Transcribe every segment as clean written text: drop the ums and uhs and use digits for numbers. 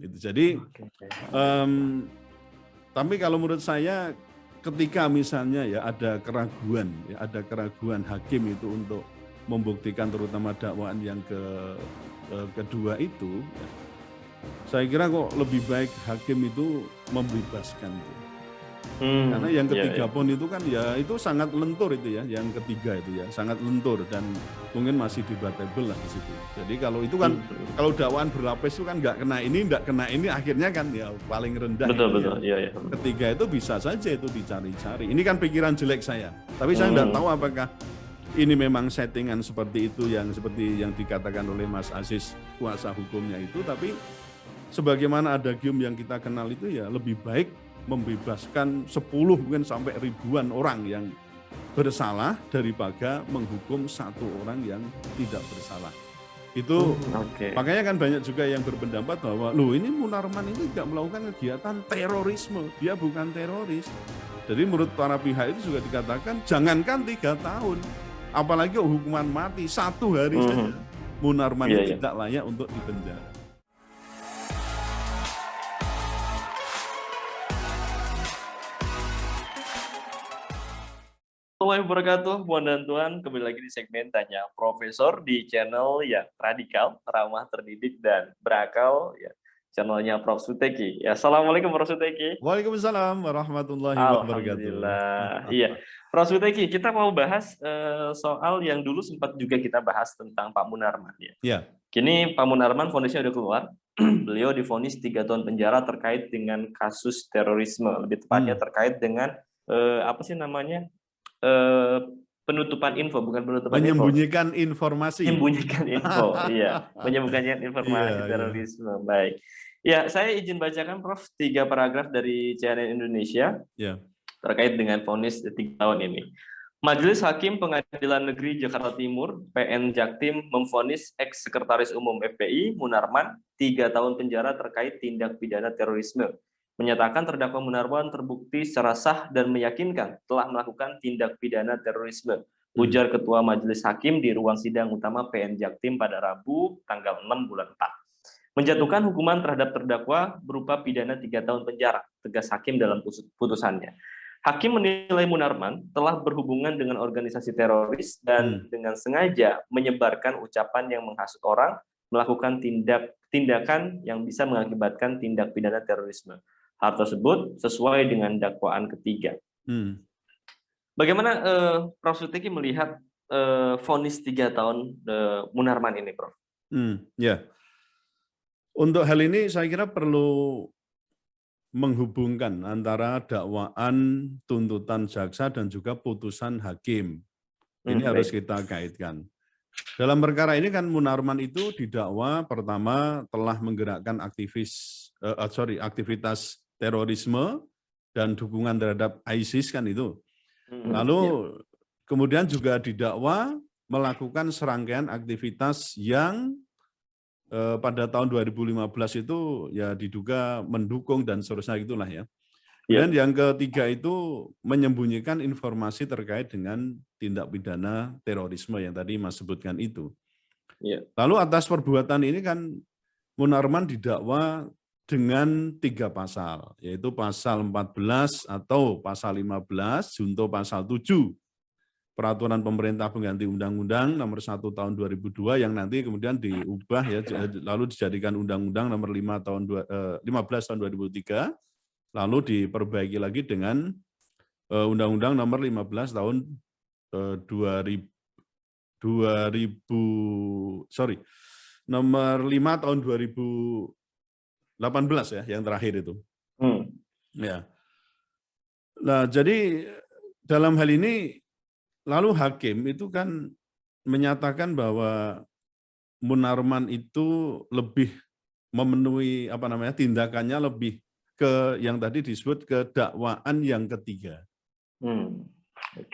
Gitu. Jadi, tapi kalau menurut saya ketika misalnya ya ada keraguan hakim itu untuk membuktikan terutama dakwaan yang kedua itu, ya, saya kira kok lebih baik hakim itu membebaskan itu. Karena yang ketiga pun itu kan ya itu sangat lentur itu ya, yang ketiga itu ya sangat lentur dan mungkin masih debatable lah di situ. Jadi kalau itu kan kalau dakwaan berlapis itu kan nggak kena ini akhirnya kan ya paling rendah. Betul. Ketiga itu bisa saja itu dicari-cari. Ini kan pikiran jelek saya. Tapi saya nggak tahu apakah ini memang settingan seperti itu yang seperti yang dikatakan oleh Mas Aziz kuasa hukumnya itu. Tapi sebagaimana ada gium yang kita kenal itu ya lebih baik membebaskan 10 mungkin sampai ribuan orang yang bersalah daripada menghukum satu orang yang tidak bersalah. Itu makanya kan banyak juga yang berpendapat bahwa loh ini Munarman ini tidak melakukan kegiatan terorisme, dia bukan teroris. Jadi menurut para pihak itu juga dikatakan jangankan 3 tahun, apalagi hukuman mati 1 hari saja Munarman itu tidak layak untuk dipenjara. Assalamualaikum warahmatullahi wabarakatuh, Puan dan Tuan. Kembali lagi di segmen Tanya Profesor di channel yang radikal, ramah, terdidik, dan berakal, ya, channelnya Prof. Suteki. Ya, Assalamualaikum Prof. Suteki. Waalaikumsalam warahmatullahi wabarakatuh. Alhamdulillah. Iya, Prof. Suteki, kita mau bahas soal yang dulu sempat juga kita bahas tentang Pak Munarman. Ya. Kini Pak Munarman vonisnya udah keluar. Beliau divonis 3 tahun penjara terkait dengan kasus terorisme, lebih tepatnya terkait dengan apa sih namanya? Penutupan info, bukan penutupan menyembunyikan informasi. Menyembunyikan info, iya. Menyembunyikan informasi terorisme. Baik. Ya, saya izin bacakan Prof 3 paragraf dari CNN Indonesia terkait dengan vonis 3 tahun ini. Majelis Hakim Pengadilan Negeri Jakarta Timur, PN Jaktim, memvonis ex-sekretaris umum FPI Munarman 3 tahun penjara terkait tindak pidana terorisme. Menyatakan terdakwa Munarman terbukti secara sah dan meyakinkan telah melakukan tindak pidana terorisme. Ujar Ketua Majelis Hakim di ruang sidang utama PN Jaktim pada Rabu, tanggal 6 bulan 4. Menjatuhkan hukuman terhadap terdakwa berupa pidana 3 tahun penjara, tegas Hakim dalam putusannya. Hakim menilai Munarman telah berhubungan dengan organisasi teroris dan dengan sengaja menyebarkan ucapan yang menghasut orang, melakukan tindakan yang bisa mengakibatkan tindak pidana terorisme. Hal tersebut sesuai dengan dakwaan ketiga. Bagaimana Prof. Suteki melihat vonis 3 tahun Munarman ini, Prof? Ya, untuk hal ini saya kira perlu menghubungkan antara dakwaan, tuntutan jaksa dan juga putusan hakim. Ini harus kita kaitkan. Dalam perkara ini kan Munarman itu didakwa pertama telah menggerakkan aktivitas terorisme dan dukungan terhadap ISIS kan itu. Lalu kemudian juga didakwa melakukan serangkaian aktivitas yang pada tahun 2015 itu ya diduga mendukung dan seterusnya itulah ya. Dan yang ketiga itu menyembunyikan informasi terkait dengan tindak pidana terorisme yang tadi Mas sebutkan itu. Lalu atas perbuatan ini kan Munarman didakwa dengan 3 pasal, yaitu pasal 14 atau pasal 15, junto pasal 7, Peraturan Pemerintah Pengganti Undang-Undang Nomor 1 Tahun 2002 yang nanti kemudian diubah ya, lalu dijadikan Undang-Undang Nomor 15 Tahun 2003, lalu diperbaiki lagi dengan Undang-Undang Nomor 15 Tahun 2018 Tahun 2018 ya, yang terakhir itu. Ya. Nah, jadi dalam hal ini lalu hakim itu kan menyatakan bahwa Munarman itu lebih memenuhi tindakannya lebih ke yang tadi disebut ke dakwaan yang ketiga.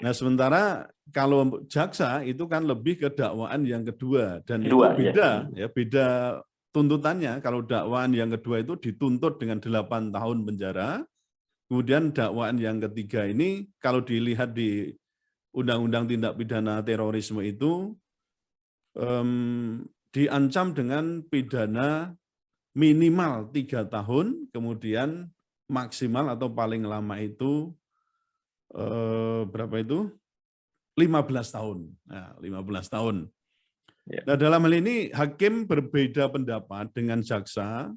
Nah, sementara kalau jaksa itu kan lebih ke dakwaan yang kedua dan itu beda ya, beda tuntutannya. Kalau dakwaan yang kedua itu dituntut dengan 8 tahun penjara, kemudian dakwaan yang ketiga ini kalau dilihat di Undang-Undang Tindak Pidana Terorisme itu diancam dengan pidana minimal 3 tahun, kemudian maksimal atau paling lama itu berapa itu? 15 tahun. Nah, 15 tahun. Nah, dalam hal ini hakim berbeda pendapat dengan jaksa,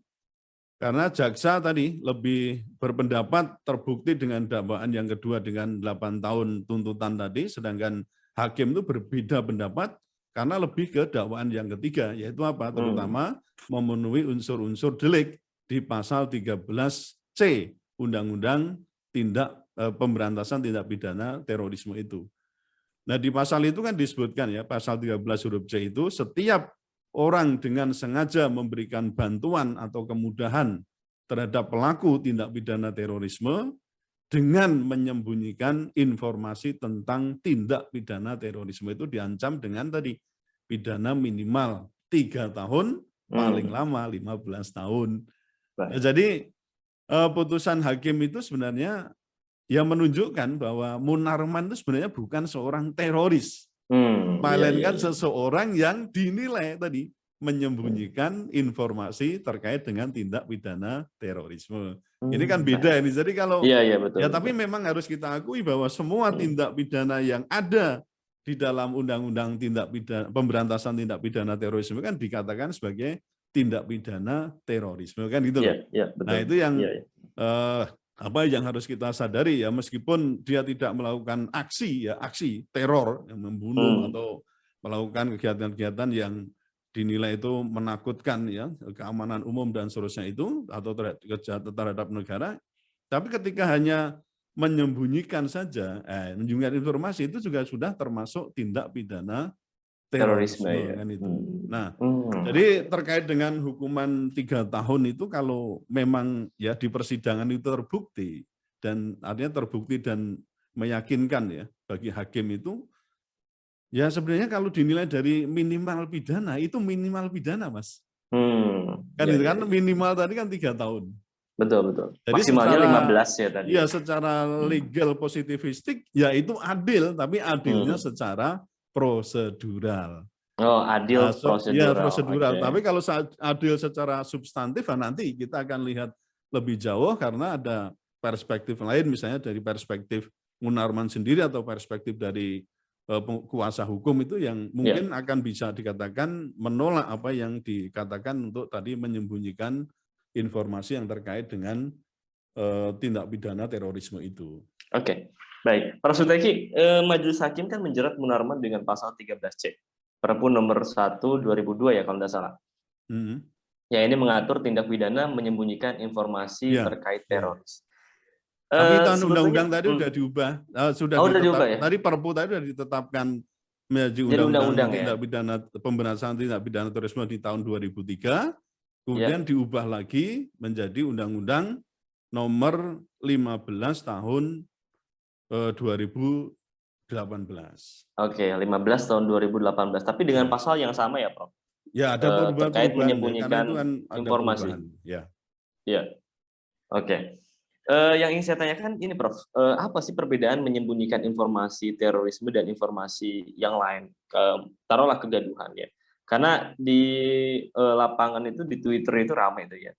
karena jaksa tadi lebih berpendapat terbukti dengan dakwaan yang kedua dengan 8 tahun tuntutan tadi, sedangkan hakim itu berbeda pendapat karena lebih ke dakwaan yang ketiga, yaitu apa? Terutama memenuhi unsur-unsur delik di pasal 13C Undang-Undang Pemberantasan Tindak Pidana Terorisme itu. Nah, di pasal itu kan disebutkan ya, pasal 13 huruf C itu setiap orang dengan sengaja memberikan bantuan atau kemudahan terhadap pelaku tindak pidana terorisme dengan menyembunyikan informasi tentang tindak pidana terorisme itu diancam dengan tadi pidana minimal 3 tahun, paling lama 15 tahun. Nah, jadi putusan hakim itu sebenarnya yang menunjukkan bahwa Munarman itu sebenarnya bukan seorang teroris, melainkan seseorang yang dinilai tadi menyembunyikan informasi terkait dengan tindak pidana terorisme. Ini kan beda ini. Jadi kalau betul. Tapi memang harus kita akui bahwa semua tindak pidana yang ada di dalam Undang-Undang Pemberantasan Tindak Pidana Terorisme kan dikatakan sebagai tindak pidana terorisme kan gitu loh. Betul. Nah, itu yang apa yang harus kita sadari ya, meskipun dia tidak melakukan aksi teror yang membunuh atau melakukan kegiatan-kegiatan yang dinilai itu menakutkan ya, keamanan umum dan seterusnya itu atau kejahatan terhadap negara, tapi ketika hanya menyembunyikan saja, menyembunyikan informasi itu juga sudah termasuk tindak pidana terorisme kan itu. Nah, jadi terkait dengan hukuman 3 tahun itu kalau memang ya di persidangan itu terbukti dan artinya terbukti dan meyakinkan ya bagi hakim itu, ya sebenarnya kalau dinilai dari minimal pidana itu minimal pidana, Mas. Kan itu kan minimal tadi kan 3 tahun. Betul. Jadi maksimalnya secara, 15 ya tadi. Ya secara legal positivistik ya itu adil, tapi adilnya secara prosedural. Adil prosedural. Ya, prosedural. Okay. Tapi kalau adil secara substantif, nanti kita akan lihat lebih jauh karena ada perspektif lain, misalnya dari perspektif Munarman sendiri atau perspektif dari kuasa hukum itu yang mungkin akan bisa dikatakan menolak apa yang dikatakan untuk tadi menyembunyikan informasi yang terkait dengan tindak pidana terorisme itu. Oke, baik. Prof. Suteki, Majelis Hakim kan menjerat Munarman dengan pasal 13C. Perpu nomor 1 2002 ya kalau tidak salah. Ya, ini mengatur tindak pidana menyembunyikan informasi terkait teroris. Tapi tahun undang-undang tadi sudah diubah, sudah diubah ya? Tadi Perpu tadi sudah ditetapkan menjadi undang-undang tindak pidana pemberantasan tindak pidana terorisme di tahun 2003, kemudian diubah lagi menjadi undang-undang nomor 15 tahun 2018. Oke, 15 tahun 2018. Tapi dengan pasal yang sama ya, Prof? Ya, ada perubahan terkait menyembunyikan kan informasi. Ya. Oke. Yang ingin saya tanyakan ini, Prof. Apa sih perbedaan menyembunyikan informasi terorisme dan informasi yang lain? Taruhlah kegaduhan ya. Karena di lapangan itu di Twitter itu ramai itu ya.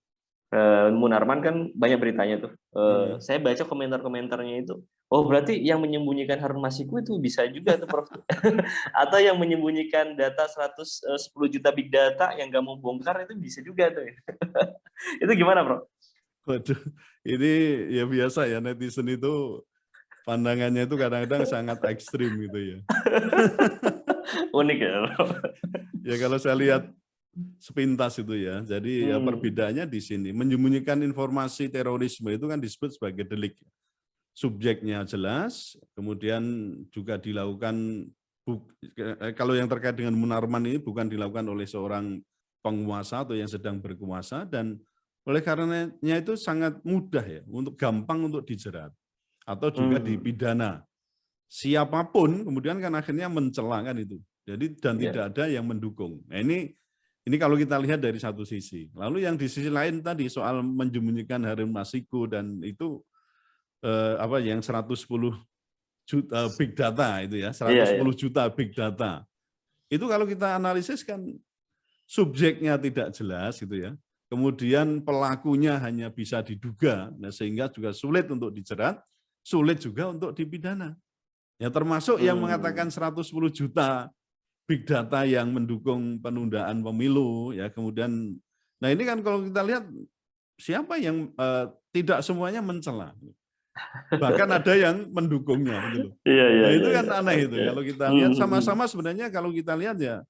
Munarman kan banyak beritanya tuh. Saya baca komentar-komentarnya itu. Oh, berarti yang menyembunyikan Harun Masiku itu bisa juga tuh, Prof. Atau yang menyembunyikan data 110 juta big data yang nggak mau bongkar itu bisa juga tuh. Itu gimana, Prof? Waduh, ini ya biasa ya, netizen itu pandangannya itu kadang-kadang sangat ekstrim gitu ya. Unik ya. Ya kalau saya lihat sepintas itu ya, jadi ya perbedaannya di sini. Menyembunyikan informasi terorisme itu kan disebut sebagai delik. Subjeknya jelas, kemudian juga dilakukan, kalau yang terkait dengan Munarman ini bukan dilakukan oleh seorang penguasa atau yang sedang berkuasa, dan oleh karenanya itu sangat mudah ya, gampang untuk dijerat atau juga dipidana. Siapapun kemudian kan akhirnya mencela kan itu. Jadi dan tidak ada yang mendukung. Nah, ini kalau kita lihat dari satu sisi. Lalu yang di sisi lain tadi soal menyembunyikan Harun Masiku dan itu yang 110 juta big data itu ya, 110 juta big data. Itu kalau kita analisis kan subjeknya tidak jelas gitu ya. kemudian pelakunya hanya bisa diduga, nah sehingga juga sulit untuk dijerat, sulit juga untuk dipidana. Ya termasuk yang mengatakan 110 juta big data yang mendukung penundaan pemilu, ya kemudian, nah ini kan kalau kita lihat siapa yang tidak semuanya mencela, bahkan ada yang mendukungnya, gitu loh. Nah itu kan aneh itu. Kalau kita lihat sama-sama sebenarnya kalau kita lihat ya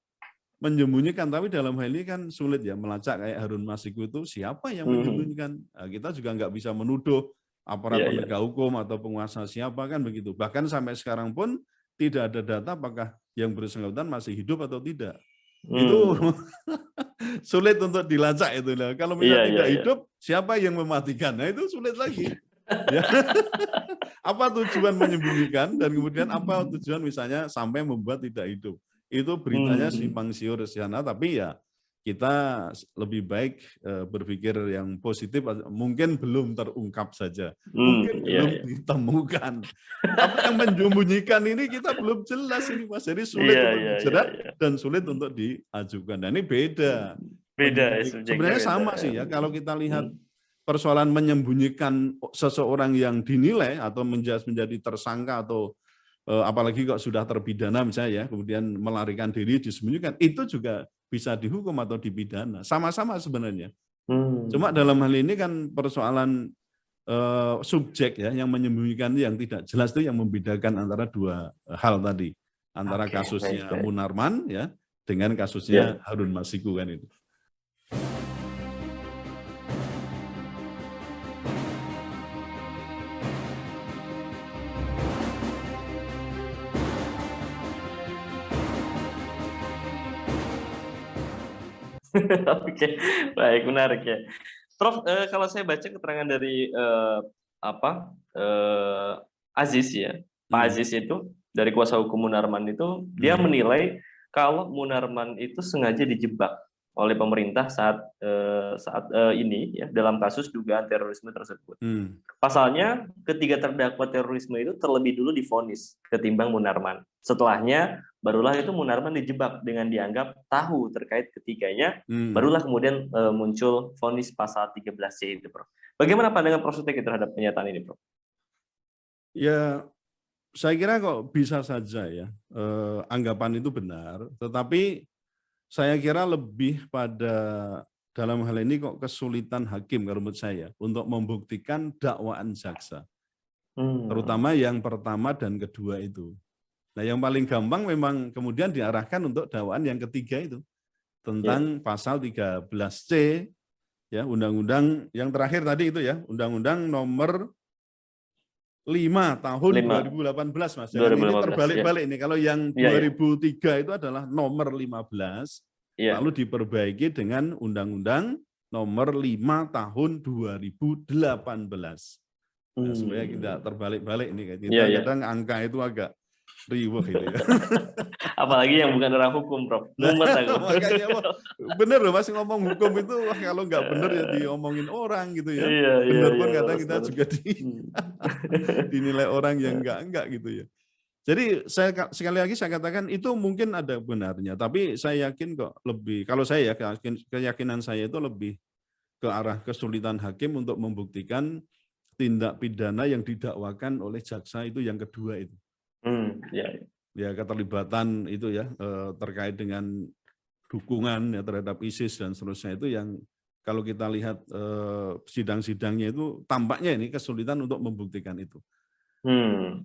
menyembunyikan, tapi dalam hal ini kan sulit ya melacak kayak Harun Masiku itu siapa yang menyembunyikan. Nah, kita juga nggak bisa menuduh aparat penegak hukum atau penguasa siapa kan begitu. Bahkan sampai sekarang pun tidak ada data apakah yang bersangkutan masih hidup atau tidak. Itu sulit untuk dilacak itu. Kalau misalnya tidak hidup, siapa yang mematikan? Nah itu sulit lagi. Ya. Apa tujuan menyembunyikan dan kemudian apa tujuan misalnya sampai membuat tidak hidup. Itu beritanya simpang siur di sana, tapi ya kita lebih baik berpikir yang positif, mungkin belum terungkap saja, mungkin belum ditemukan. Tapi yang menyembunyikan ini kita belum jelas ini Mas, jadi sulit untuk dijerat dan sulit untuk diajukan. Nah ini beda. Sebenarnya sama sih ya, kalau kita lihat persoalan menyembunyikan seseorang yang dinilai atau menjadi tersangka atau apalagi kok sudah terpidana misalnya ya, kemudian melarikan diri disembunyikan, itu juga bisa dihukum atau dipidana. Sama-sama sebenarnya. Cuma dalam hal ini kan persoalan subjek ya, yang menyembunyikan yang tidak jelas itu yang membedakan antara dua hal tadi. Antara kasusnya Munarman ya dengan kasusnya Harun Masiku kan itu. Oke, baik, menarik ya. Prof, kalau saya baca keterangan dari Aziz ya, Pak Aziz itu dari kuasa hukum Munarman itu, dia menilai kalau Munarman itu sengaja dijebak oleh pemerintah saat ini ya dalam kasus dugaan terorisme tersebut. Pasalnya ketiga terdakwa terorisme itu terlebih dulu divonis ketimbang Munarman. Setelahnya barulah itu Munarman dijebak dengan dianggap tahu terkait ketiganya, barulah kemudian muncul vonis pasal 13C itu, Prof. Bagaimana pandangan Prof Suteki terhadap pernyataan ini, Prof? Ya, saya kira kok bisa saja ya, anggapan itu benar, tetapi saya kira lebih pada dalam hal ini kok kesulitan hakim kalau menurut saya untuk membuktikan dakwaan jaksa. Terutama yang pertama dan kedua itu. Nah yang paling gampang memang kemudian diarahkan untuk dakwaan yang ketiga itu. Tentang pasal 13C, ya undang-undang yang terakhir tadi itu ya, undang-undang nomor 5 tahun 2018 Mas. Jangan ini terbalik-balik nih. Kalau yang 2003 itu adalah nomor 15, lalu diperbaiki dengan undang-undang nomor 5 tahun 2018. Nah, supaya tidak terbalik-balik ini. Kadang angka itu agak riweh itu ya. Apalagi yang bukan orang hukum, Prof. Makanya bener loh Mas, ngomong hukum itu kalau nggak bener ya diomongin orang gitu ya. Bener pun kadang kita juga dinilai orang yang enggak gitu ya. Jadi sekali lagi saya katakan itu mungkin ada benarnya, tapi saya yakin kok lebih, kalau saya ya keyakinan saya itu lebih ke arah kesulitan hakim untuk membuktikan tindak pidana yang didakwakan oleh jaksa itu yang kedua itu. Ya keterlibatan itu ya terkait dengan dukungan ya terhadap ISIS dan seterusnya itu yang kalau kita lihat sidang-sidangnya itu tampaknya ini kesulitan untuk membuktikan itu.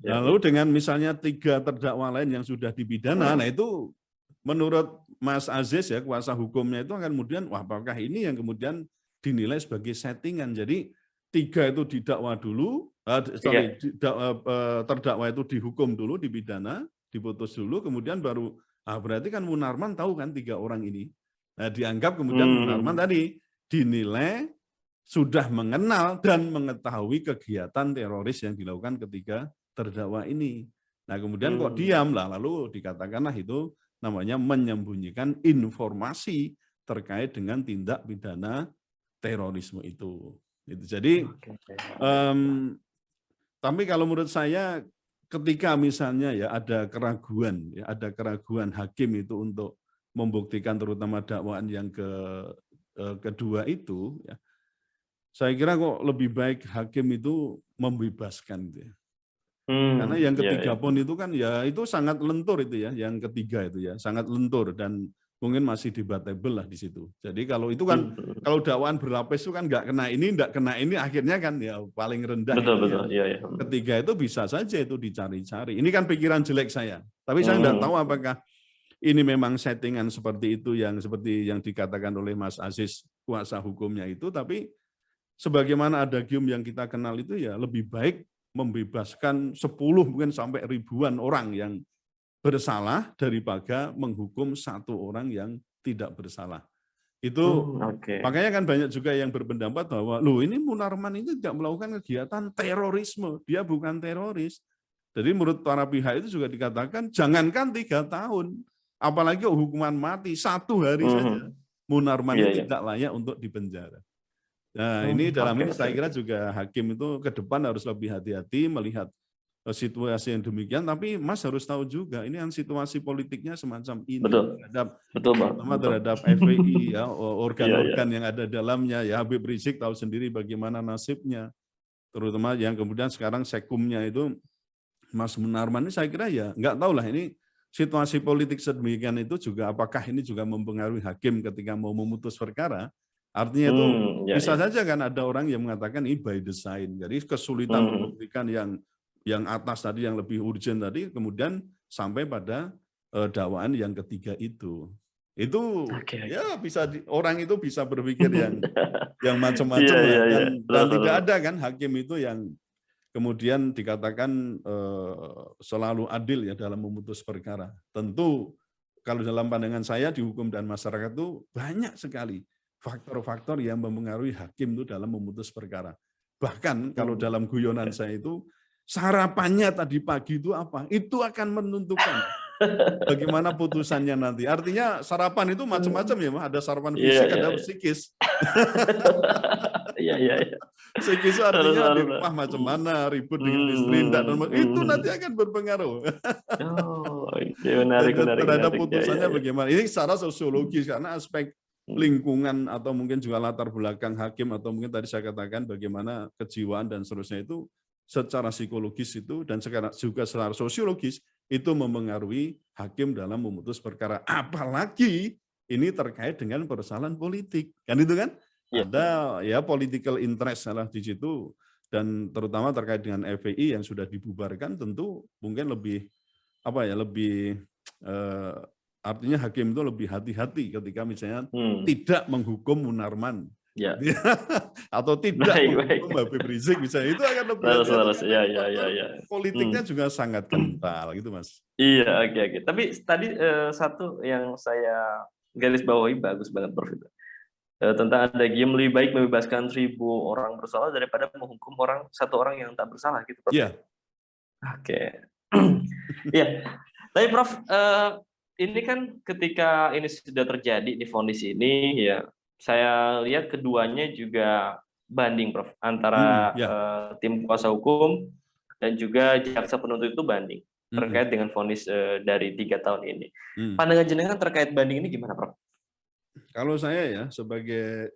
Lalu dengan misalnya 3 terdakwa lain yang sudah dipidana, nah itu menurut Mas Aziz ya kuasa hukumnya itu akan kemudian wah apakah ini yang kemudian dinilai sebagai settingan. Jadi 3 itu didakwa dulu, terdakwa itu dihukum dulu, dipidana, diputus dulu, kemudian baru berarti kan Munarman tahu kan 3 orang ini. Nah, dianggap kemudian Munarman tadi dinilai sudah mengenal dan mengetahui kegiatan teroris yang dilakukan ketiga terdakwa ini. Nah, kemudian kok diam lah, lalu dikatakanlah itu namanya menyembunyikan informasi terkait dengan tindak pidana terorisme itu. Jadi, tapi kalau menurut saya ketika misalnya ya ada keraguan hakim itu untuk membuktikan terutama dakwaan yang kedua itu, ya, saya kira kok lebih baik hakim itu membebaskan gitu ya. Karena yang ketiga pun itu kan ya itu sangat lentur itu ya, yang ketiga itu ya sangat lentur dan mungkin masih debatable lah di situ. Jadi kalau itu kan kalau dakwaan berlapis itu kan nggak kena ini, akhirnya kan ya paling rendah. Betul. Ketiga itu bisa saja itu dicari-cari. Ini kan pikiran jelek saya. Tapi saya nggak tahu apakah ini memang settingan seperti itu yang seperti yang dikatakan oleh Mas Aziz kuasa hukumnya itu. Tapi sebagaimana ada gium yang kita kenal itu ya lebih baik membebaskan 10 mungkin sampai ribuan orang yang bersalah daripada menghukum satu orang yang tidak bersalah. Itu makanya kan banyak juga yang berpendapat bahwa loh ini Munarman itu tidak melakukan kegiatan terorisme, dia bukan teroris. Jadi menurut para pihak itu juga dikatakan jangankan 3 tahun, apalagi hukuman mati 1 hari saja, Munarman itu tidak layak untuk dipenjara. Nah ini dalam ini saya kira juga hakim itu ke depan harus lebih hati-hati melihat situasi yang demikian, tapi Mas harus tahu juga ini kan situasi politiknya semacam ini terhadap FPI ya, organ-organ yang ada dalamnya ya. Habib Rizik tahu sendiri bagaimana nasibnya, terutama yang kemudian sekarang sekumnya itu Mas Munarman ini saya kira ya nggak tahu lah ini situasi politik sedemikian itu juga apakah ini juga mempengaruhi hakim ketika mau memutus perkara. Artinya itu bisa saja kan ada orang yang mengatakan ini by design. Jadi kesulitan membuktikan yang atas tadi yang lebih urgent tadi kemudian sampai pada dakwaan yang ketiga itu. Itu ya bisa orang itu bisa berpikir yang macam-macam dan tidak ada kan hakim itu yang kemudian dikatakan selalu adil ya dalam memutus perkara. Tentu kalau dalam pandangan saya di hukum dan masyarakat itu banyak sekali faktor-faktor yang mempengaruhi hakim itu dalam memutus perkara. Bahkan kalau dalam guyonan saya itu, sarapannya tadi pagi itu apa? Itu akan menentukan bagaimana putusannya nanti. Artinya sarapan itu macam-macam ya, ada sarapan fisik, ada psikis. Psikis itu artinya di rumah macam mana, ribut dengan istri, itu nanti akan berpengaruh. Terhadap putusannya bagaimana. Ini secara sosiologis, karena aspek lingkungan atau mungkin juga latar belakang hakim atau mungkin tadi saya katakan bagaimana kejiwaan dan seterusnya itu secara psikologis itu dan juga secara sosiologis itu mempengaruhi hakim dalam memutus perkara. Apalagi ini terkait dengan persoalan politik, kan itu kan? Ada ya political interest salah di situ dan terutama terkait dengan FPI yang sudah dibubarkan tentu mungkin lebih artinya hakim itu lebih hati-hati ketika misalnya tidak menghukum Munarman atau tidak menghukum Habib Rizik misalnya, itu akan lebih politiknya juga sangat kental gitu Mas. Iya, oke. Tapi tadi satu yang saya garis bawahi bagus banget Prof. Tentang ada gium lebih baik membebaskan 1000 orang bersalah daripada menghukum satu orang yang tak bersalah gitu Prof. Iya. Oke. Iya. Tapi Prof, ini kan ketika ini sudah terjadi di vonis ini ya, saya lihat keduanya juga banding Prof, antara tim kuasa hukum dan juga jaksa penuntut itu banding terkait dengan vonis dari 3 tahun ini. Pandangan jenengan terkait banding ini gimana Prof? Kalau saya ya sebagai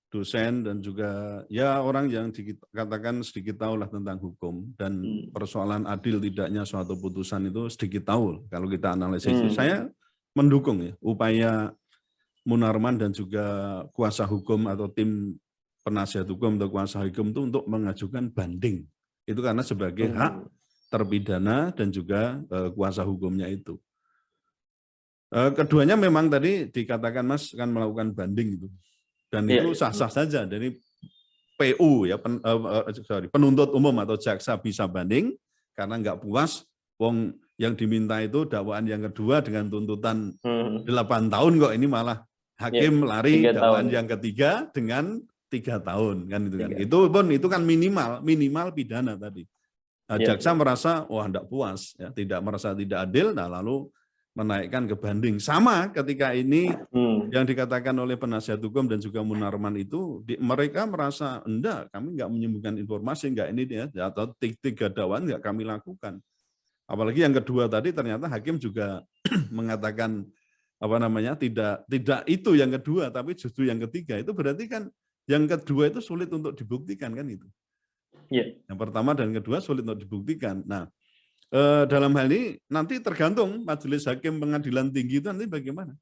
dosen dan juga ya orang yang dikatakan sedikit tahu lah tentang hukum dan persoalan adil tidaknya suatu putusan itu sedikit tahu kalau kita analisis. Saya mendukung ya upaya Munarman dan juga kuasa hukum atau tim penasihat hukum atau kuasa hukum itu untuk mengajukan banding. Itu karena sebagai hak terpidana dan juga kuasa hukumnya itu. Keduanya memang tadi dikatakan Mas akan melakukan banding itu. Dan itu sah-sah saja. Dari PU ya penuntut umum atau jaksa bisa banding karena nggak puas wong yang diminta itu dakwaan yang kedua dengan tuntutan 8 tahun kok ini malah hakim lari dakwaan yang ketiga dengan 3 tahun kan itu kan. Itu kan minimal pidana tadi. Nah, jaksa merasa wah enggak puas ya, tidak merasa tidak adil, nah lalu menaikkan ke banding. Sama ketika ini yang dikatakan oleh penasihat hukum dan juga Munarman itu mereka merasa enggak, kami enggak menyembunyikan informasi, enggak ini dia atau 3 dakwaan enggak kami lakukan. Apalagi yang kedua tadi ternyata hakim juga mengatakan tidak itu yang kedua, tapi justru yang ketiga. Itu berarti kan yang kedua itu sulit untuk dibuktikan kan itu. Yeah. Yang pertama dan kedua sulit untuk dibuktikan. Nah, dalam hal ini nanti tergantung majelis hakim pengadilan tinggi itu nanti bagaimana.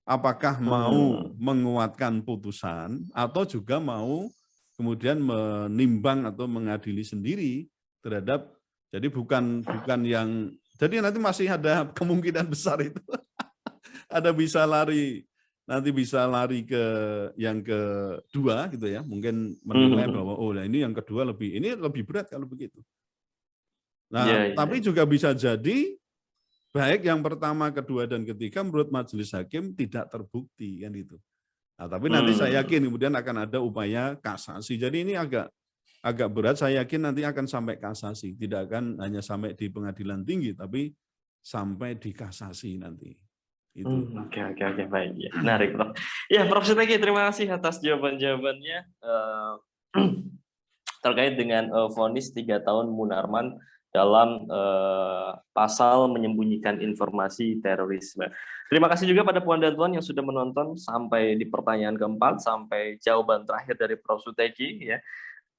Apakah mau menguatkan putusan atau juga mau kemudian menimbang atau mengadili sendiri terhadap, jadi bukan yang, jadi nanti masih ada kemungkinan besar itu. Ada nanti bisa lari ke yang kedua gitu ya, mungkin menilai bahwa ini yang kedua ini lebih berat kalau begitu. Nah, tapi juga bisa jadi baik yang pertama, kedua, dan ketiga menurut majelis hakim tidak terbukti kan itu. Nah, tapi nanti saya yakin kemudian akan ada upaya kasasi. Jadi ini agak berat, saya yakin nanti akan sampai kasasi, tidak akan hanya sampai di pengadilan tinggi, tapi sampai di kasasi nanti. Oke, baik. Ya, menarik, Prof. Ya, Prof Suteki, terima kasih atas jawaban-jawabannya terkait dengan vonis 3 tahun Munarman dalam pasal menyembunyikan informasi terorisme. Terima kasih juga pada Puan dan Tuan yang sudah menonton sampai di pertanyaan keempat, sampai jawaban terakhir dari Prof Suteki. Ya.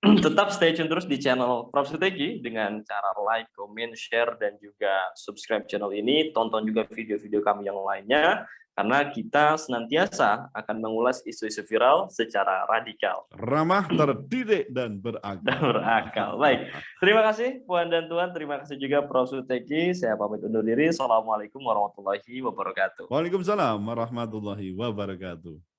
Tetap stay tune terus di channel Prof Suteki dengan cara like, comment, share, dan juga subscribe channel ini. Tonton juga video-video kami yang lainnya, karena kita senantiasa akan mengulas isu-isu viral secara radikal. Ramah, terdidik, dan berakal. Baik, terima kasih Puan dan Tuan, terima kasih juga Prof Suteki. Saya pamit undur diri. Assalamualaikum warahmatullahi wabarakatuh. Waalaikumsalam warahmatullahi wabarakatuh.